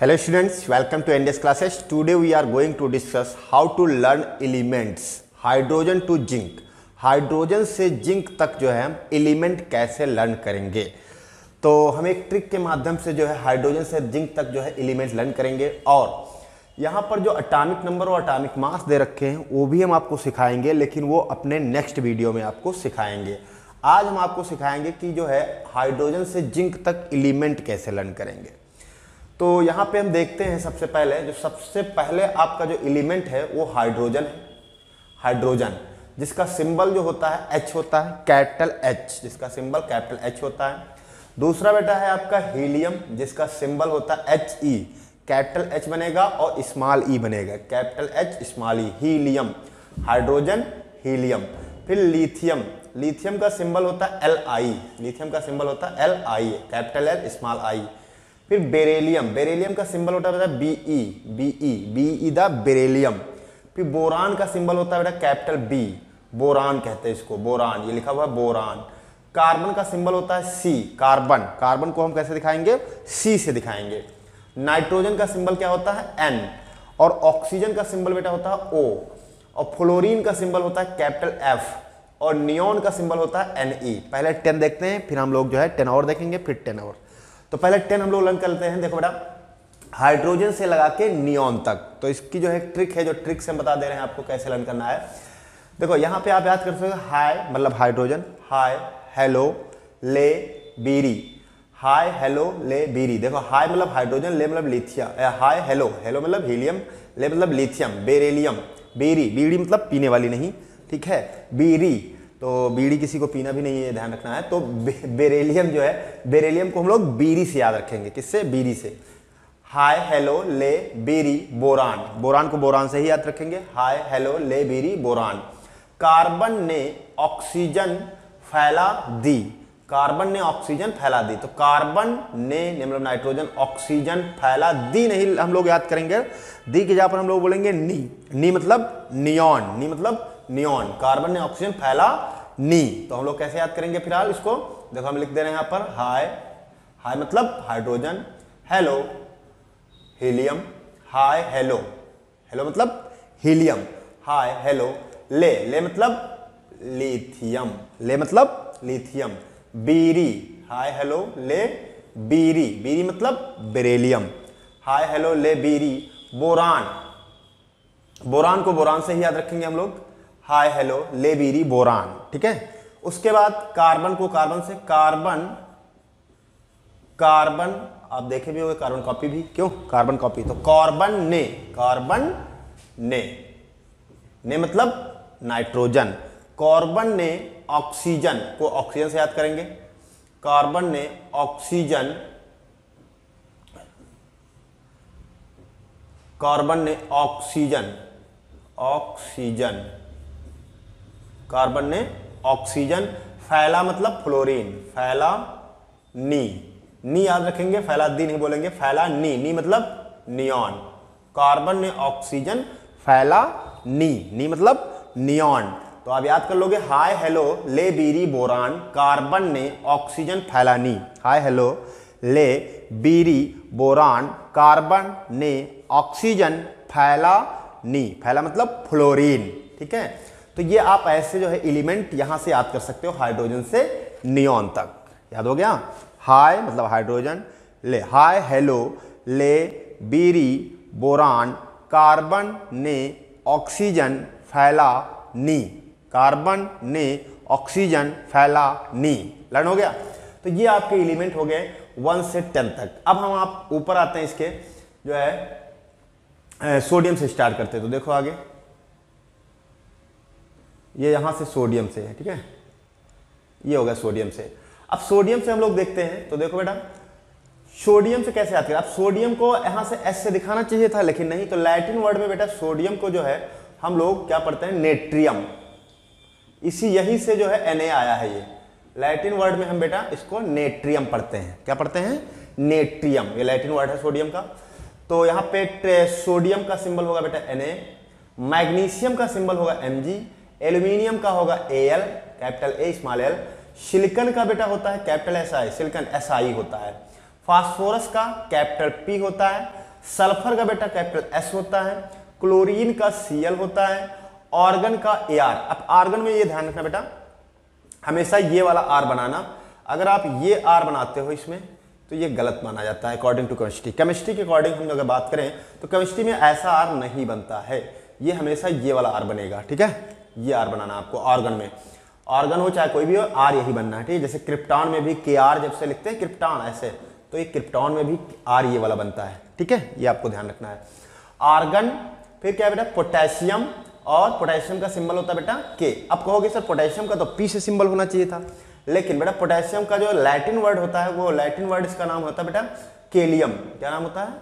Hello students, welcome to NDS classes. Today we are going to discuss how to learn elements hydrogen to zinc. Hydrogen से zinc तक जो है हम element कैसे learn करेंगे. तो हम एक ट्रिक के माध्यम से जो है हाइड्रोजन से जिंक तक जो है एलिमेंट लर्न करेंगे और यहाँ पर जो अटामिक नंबर और अटामिक मास दे रखे हैं वो भी हम आपको सिखाएंगे, लेकिन वो अपने नेक्स्ट वीडियो में आपको सिखाएंगे. आज हम आपको सिखाएंगे कि जो है हाइड्रोजन से जिंक तक एलिमेंट कैसे लर्न करेंगे. तो यहाँ पे हम देखते हैं सबसे पहले आपका जो एलिमेंट है वो हाइड्रोजन है. हाइड्रोजन जिसका सिंबल जो होता है H होता है, कैपिटल H, जिसका सिंबल कैपिटल H होता है. दूसरा बेटा है आपका हीलियम जिसका सिंबल होता है He, कैपिटल H बनेगा और स्मॉल e बनेगा, capital H small e, helium. Hydrogen helium. फिर लिथियम, लिथियम का सिंबल होता है Li, लिथियम का सिंबल होता है Li, capital L small i. फिर बेरेलियम, बेरेलियम का सिंबल होता है Be द बेरेलियम. फिर बोरान का सिंबल होता है बेटा कैपिटल B, बोरान कहते हैं इसको, बोरान, ये लिखा हुआ है बोरान. कार्बन का सिंबल होता है C, कार्बन, कार्बन को हम कैसे दिखाएंगे, C से दिखाएंगे. नाइट्रोजन का सिंबल क्या होता है N और ऑक्सीजन का सिंबल बेटा होता है O और फ्लोरीन का सिंबल होता है कैपिटल F और नियोन का सिंबल होता है Ne. पहले 10 देखते हैं, फिर हम लोग जो है 10 और देखेंगे, फिर 10 और. तो पहले 10 हम लोग लर्न करते हैं. देखो बेटा, हाइड्रोजन से लगा के नियोन तक. तो इसकी जो है ट्रिक है, जो ट्रिक से हम बता दे रहे हैं आपको कैसे लर्न करना है. देखो यहाँ पे आप याद कर सकते हो, हाई मतलब हाइड्रोजन, हाई हेलो ले बीरी, हाई हेलो ले बीरी. देखो हाई मतलब हाइड्रोजन, ले मतलब लिथियम, हाई हेलो, हेलो मतलब हीलियम, ले मतलब लिथियम. बेरेलियम, बीरी, बीड़ी मतलब पीने वाली नहीं, ठीक है, बीरी तो बीड़ी किसी को पीना भी नहीं है, ध्यान रखना है. तो बेरेलियम जो है, बेरेलियम को हम लोग बीरी से याद रखेंगे. किससे, बीरी से. हाय हेलो ले बीरी बोरान, बोरान को बोरान से ही याद रखेंगे, हाय हेलो ले बीरी बोरान. कार्बन ने ऑक्सीजन फैला दी, कार्बन ने ऑक्सीजन फैला दी. तो कार्बन ने मतलब नाइट्रोजन ऑक्सीजन फैला दी नहीं हम लोग याद करेंगे, दी की जगह पर हम लोग बोलेंगे नी. नी मतलब नियोन, नी मतलब नियोन. कार्बन ने ऑक्सीजन फैला नी. तो हम लोग कैसे याद करेंगे फिलहाल इसको, देखो हम लिख दे रहे हैं यहाँ पर हाय, हाय मतलब hydrogen, hello helium, hi hello, hello मतलब हीलियम, हाय हेलो ले, ले मतलब लिथियम, ले मतलब लिथियम. बीरी, हाय हेलो ले बीरी, बीरी मतलब बेरेलियम, हाय हेलो ले बीरी. बोरान, बोरान को बोरान से ही याद रखेंगे हम लोग, हाय हेलो ले बीरी बोरान, ठीक है. उसके बाद कार्बन को कार्बन से, कार्बन, कार्बन आप देखे भी होंगे, कार्बन कॉपी भी, क्यों कार्बन कॉपी. तो कार्बन ने, कार्बन ने, ने मतलब नाइट्रोजन. कार्बन ने ऑक्सीजन को ऑक्सीजन से याद करेंगे, कार्बन ने ऑक्सीजन, कार्बन ने ऑक्सीजन, ऑक्सीजन, कार्बन ने ऑक्सीजन. फैला मतलब फ्लोरीन, फैला नी, नी याद रखेंगे, फैला दी नहीं बोलेंगे, फैला नी, नी मतलब नियोन. कार्बन ने ऑक्सीजन फैला नी, नी मतलब नियोन. तो आप याद कर लोगे, हाय हेलो ले बीरी बोरान, कार्बन ने ऑक्सीजन फैला नी. हाय हेलो ले बीरी बोरान, कार्बन ने ऑक्सीजन फैला नी, फैला मतलब फ्लोरीन, ठीक है. तो ये आप ऐसे जो है एलिमेंट यहां से याद कर सकते हो, हाइड्रोजन से नियोन तक. याद हो गया, हाय मतलब हाइड्रोजन, ले हाय हेलो ले बीरी बोरान, कार्बन ने ऑक्सीजन फैला नी, कार्बन ने ऑक्सीजन फैला नी. लर्न हो गया. तो ये आपके एलिमेंट हो गए 1 से 10 तक. अब हम आप ऊपर आते हैं, इसके जो है सोडियम से स्टार्ट करते हैं. तो देखो आगे, ये यहां से सोडियम से है, ठीक है, ये हो गया सोडियम से. अब सोडियम से हम लोग देखते हैं. तो देखो बेटा, सोडियम से कैसे याद करें. अब सोडियम को यहां से एस से दिखाना चाहिए था, लेकिन नहीं. तो लैटिन वर्ड में बेटा सोडियम को जो है हम लोग क्या पढ़ते हैं, नेट्रियम. इसी यही से जो है Na आया है. ये लैटिन वर्ड में हम बेटा इसको नेट्रियम पढ़ते हैं. क्या पढ़ते हैं, नेट्रियम. ये लैटिन वर्ड है सोडियम का. तो यहाँ पे सोडियम का सिंबल होगा बेटा Na, मैग्नीशियम का सिंबल होगा Mg, एल्यूमिनियम का होगा Al, capital A small l. Silicon का बेटा होता है कैपिटल Si, सिलिकॉन Si होता है. फास्फोरस का कैपिटल P होता है. सल्फर का बेटा कैपिटल एस होता है, क्लोरीन का Cl होता है, ऑर्गन का Ar। अब आर्गन में ये ध्यान रखना बेटा, हमेशा ये वाला R बनाना। अगर आप ये R बनाते हो इसमें तो ये गलत माना जाता है अकॉर्डिंग टू केमिस्ट्री। केमिस्ट्री के अकॉर्डिंग हम अगर बात करें तो केमिस्ट्री में ऐसा R नहीं बनता है, ये हमेशा ये वाला R बनेगा, ठीक है। ये R बनाना आपको ऑर्गन में, ऑर्गन हो चाहे कोई भी हो, R यही बनना है, ठीक है। जैसे क्रिप्टॉन में भी Kr जब से लिखते हैं क्रिप्टॉन ऐसे, तो ये क्रिप्टॉन में भी R ये वाला बनता है, ठीक है। ये आपको ध्यान रखना है। आर्गन, फिर क्या है बेटा पोटेशियम, और पोटेशियम का सिंबल होता है बेटा K। अब कहोगे सर पोटेशियम का तो P से सिंबल होना चाहिए था, लेकिन बेटा पोटेशियम का जो लैटिन वर्ड होता है, वो लैटिन वर्ड इसका नाम होता है बेटा केलियम। क्या नाम होता है?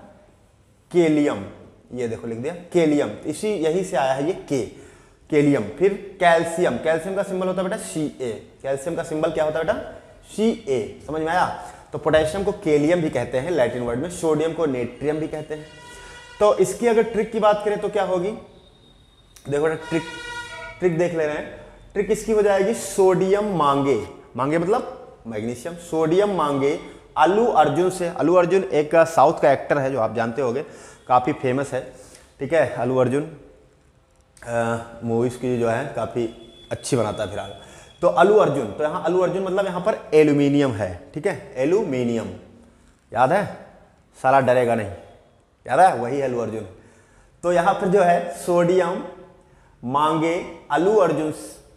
केलियम। ये देखो लिख दिया केलियम, इसी यही से आया है ये के, केलियम। फिर कैल्शियम, कैल्शियम का सिंबल होता है बेटा Ca। कैल्शियम का सिंबल क्या होता है बेटा? Ca। समझ में आया? तो पोटेशियम को केलियम भी कहते हैं लैटिन वर्ड में, सोडियम को नेट्रियम भी कहते हैं। तो इसकी अगर ट्रिक की बात करें तो क्या होगी, देखो बेटा ट्रिक देख ले रहे हैं। ट्रिक इसकी हो जाएगी सोडियम मांगे, मांगे मतलब मैग्नीशियम, सोडियम मांगे अल्लू अर्जुन से। अल्लू अर्जुन एक साउथ का एक्टर है जो आप जानते होंगे, काफ़ी फेमस है, ठीक है। अल्लू अर्जुन मूवीज़ की जो है काफ़ी अच्छी बनाता है फिलहाल। तो अल्लू अर्जुन, तो यहाँ अल्लू अर्जुन मतलब यहाँ पर एल्यूमिनियम है, ठीक है, एल्यूमिनियम। याद है? साला डरेगा नहीं, याद है? वही अल्लू अर्जुन। तो यहाँ पर जो है सोडियम मांगे अल्लू अर्जुन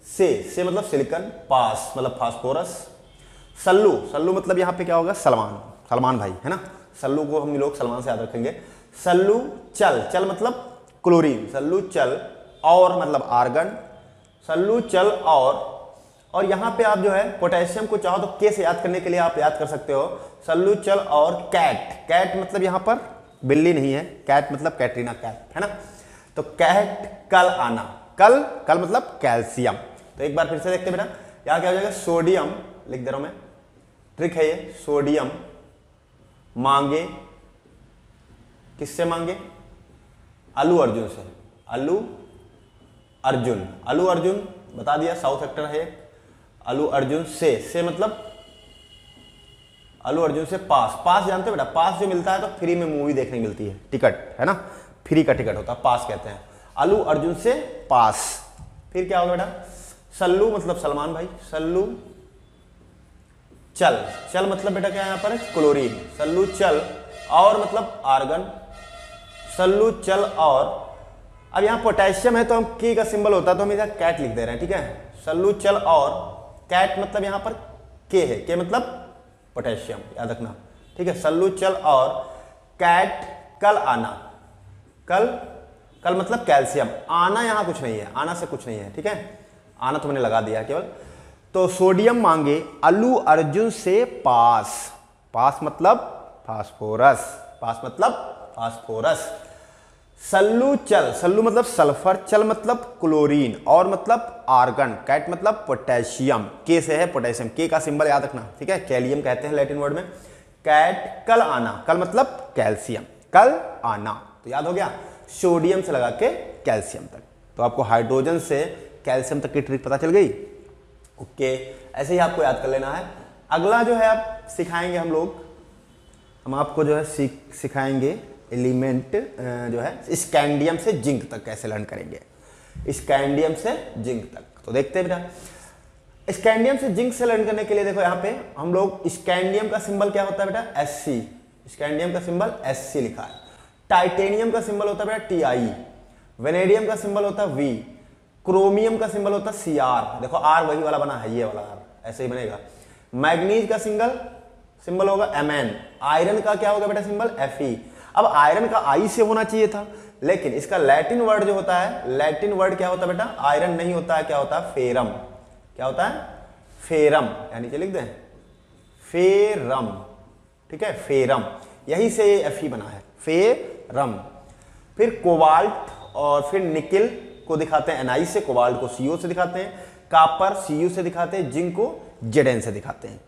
से मतलब सिलिकॉन, पास मतलब फास्फोरस, सल्लू, सल्लू मतलब यहाँ पे क्या होगा? सलमान, सलमान भाई है ना, सल्लू को हम लोग सलमान से याद रखेंगे। सल्लू चल, चल मतलब क्लोरीन, सल्लू चल, और मतलब आर्गन, सल्लू चल और यहाँ पे आप जो है पोटेशियम को चाहो तो के से याद करने के लिए आप याद कर सकते हो सल्लू चल और कैट। कैट मतलब यहाँ पर बिल्ली नहीं है, कैट मतलब कैटरीना कैट है ना। तो कैट कल आना, कल मतलब कैल्शियम। तो एक बार फिर से देखते हैं बेटा, यहाँ क्या हो जाएगा? सोडियम लिख दे रहा हूं मैं, ट्रिक है ये। सोडियम मांगे किससे मांगे? अल्लू अर्जुन से। अल्लू अर्जुन, अल्लू अर्जुन बता दिया साउथ एक्टर है। अल्लू अर्जुन से मतलब अल्लू अर्जुन से पास, पास जानते हो बेटा? पास जो मिलता है तो फ्री में मूवी देखने मिलती है, टिकट है ना, फ्री का टिकट होता है, पास कहते हैं। अल्लू अर्जुन से पास। फिर क्या होगा बेटा? सल्लू मतलब सलमान भाई, सल्लू चल, चल मतलब बेटा क्या है यहाँ पर? क्लोरीन, सल्लू चल, और मतलब आर्गन, सल्लू चल और। अब यहाँ पोटेशियम है तो हम के का सिंबल होता है तो हम इधर कैट लिख दे रहे हैं, ठीक है। सल्लू चल और कैट मतलब यहाँ पर के है, के मतलब पोटेशियम, याद रखना, ठीक है। सल्लू चल और कैट कल आना, कल मतलब कैल्शियम, आना यहाँ कुछ नहीं है, आना से कुछ नहीं है, ठीक है। आना तो मैंने लगा दिया केवल। तो सोडियम मांगे अल्लू अर्जुन से पास, पास मतलब फास्फोरस, पास मतलब फास्फोरस। सल्लू चल, सल्लू मतलब सल्फर, चल मतलब क्लोरीन, और मतलब आर्गन, कैट मतलब पोटेशियम, के से है पोटेशियम, के का सिंबल याद रखना, ठीक है। कैलियम कहते हैं लैटिन वर्ड में। कैट कल आना, कल मतलब कैल्शियम, कल आना, तो याद हो गया। सोडियम से लगा के कैल्शियम तक, तो आपको हाइड्रोजन से कैल्शियम तक की ट्रिक पता चल गई। ओके, ऐसे ही आपको याद कर लेना है। अगला जो है आप सिखाएंगे हम आपको जो है सिखाएंगे एलिमेंट जो है स्कैंडियम से जिंक तक कैसे लर्न करेंगे, स्कैंडियम से जिंक तक। तो देखते हैं बेटा, स्कैंडियम से जिंक से लर्न करने के लिए देखो यहाँ पे हम लोग स्कैंडियम का सिंबल क्या होता है बेटा? Sc, स्कैंडियम का सिंबल Sc लिखा है। टाइटेनियम का सिंबल होता है बेटा Ti, वेनेडियम का सिंबल होता है V, क्रोमियम का सिंबल होता है Cr, देखो R वही वाला बना है, ये वाला R ऐसे ही बनेगा। मैग्नीज का सिंबल होगा Mn, आयरन का क्या होगा बेटा सिंबल? Fe। अब आयरन का I से होना चाहिए था, लेकिन इसका लैटिन वर्ड जो होता है, लैटिन वर्ड क्या होता है बेटा? आयरन नहीं होता है, क्या होता है? फेरम। क्या होता है? फेरम, यानी कि लिख दें फेरम, ठीक है, फेरम, यही से Fe बना है, फेरम। फिर कोबाल्ट और फिर निकिल को दिखाते हैं Ni से, कोबाल्ट को CO से दिखाते हैं, कापर Cu से दिखाते हैं, जिंक को Zn से दिखाते हैं।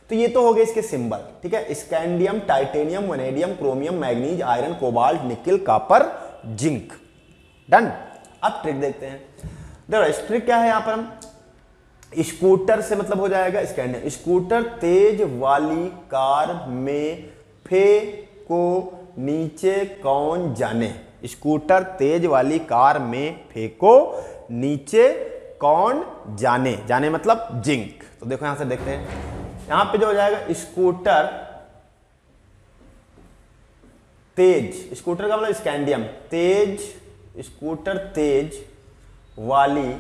तो ये तो हो गए इसके सिंबल, ठीक है। Scandium, titanium, vanadium, chromium, manganese, iron, cobalt, nickel, copper, zinc, done. अब ट्रिक देखते हैं। देखो इस ट्रिक क्या है, यहाँ पर हम स्कूटर से मतलब हो जाएगा स्कैंडियम। स्कूटर तेज वाली कार में फेंको नीचे कौन जाने, स्कूटर तेज वाली कार में फेंको, नीचे कौन जाने, जाने मतलब जिंक। तो देखो यहां से देखते हैं, यहां पे जो हो जाएगा स्कूटर तेज, स्कूटर का मतलब स्कैंडियम, तेज, स्कूटर तेज वाली,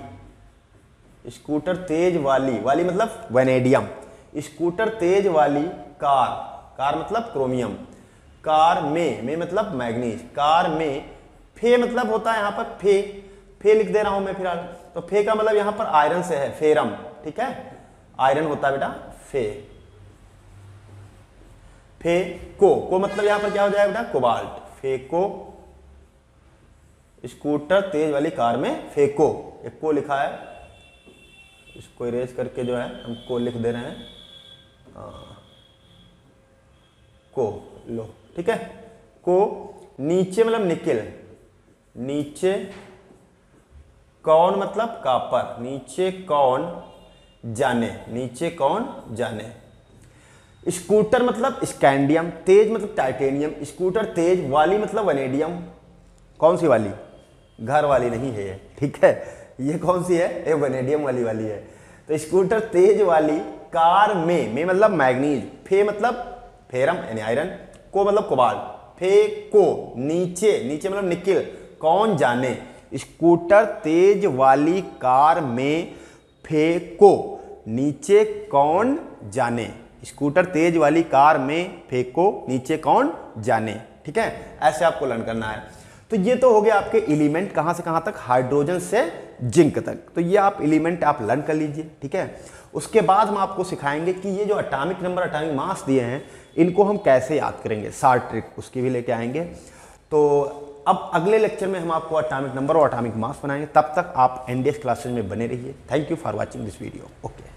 स्कूटर तेज वाली, वाली मतलब वैनेडियम, स्कूटर तेज वाली कार, कार मतलब क्रोमियम, कार में मतलब मैग्नीज, कार में, फे मतलब होता है यहां पर फे लिख दे रहा हूं मैं फिलहाल, तो फे का मतलब यहां पर आयरन से है, फेरम, ठीक है, आयरन होता है बेटा को मतलब यहां पर क्या हो जाएगा बेटा, कोबाल्ट, फेको, स्कूटर तेज वाली कार में फेको, एक को लिखा है, इसको इरेज करके जो है हम को लिख दे रहे हैं, को लो, ठीक है, को, नीचे मतलब निकेल, नीचे कौन मतलब कापर, नीचे कौन जाने, नीचे कौन जाने, स्कूटर मतलब स्कैंडियम, तेज मतलब टाइटेनियम, स्कूटर तेज वाली मतलब वैनेडियम, कौन सी वाली, घर वाली नहीं है ये, ठीक है, ये कौन सी है, ये वैनेडियम वाली है। तो स्कूटर तेज वाली कार में मतलब मैग्नीज, फे मतलब फेरम यानी आयरन, को मतलब कोबाल्ट, फे को, नीचे मतलब निकिल, कौन जाने, स्कूटर तेज वाली कार में फेंको, नीचे कौन जाने, स्कूटर तेज वाली कार में फेंको, नीचे कौन जाने, ठीक है, ऐसे आपको लर्न करना है। तो ये तो हो गया आपके एलिमेंट कहां से कहां तक, हाइड्रोजन से जिंक तक, तो ये आप एलिमेंट आप लर्न कर लीजिए, ठीक है। उसके बाद हम आपको सिखाएंगे कि ये जो एटॉमिक नंबर, एटॉमिक मास दिए हैं, इनको हम कैसे याद करेंगे, शॉर्ट ट्रिक उसकी भी लेके आएंगे। तो अब अगले लेक्चर में हम आपको एटॉमिक नंबर और एटॉमिक मास बनाएंगे, तब तक आप एनडीएस क्लासेस में बने रहिए। Thank you for watching this video, okay.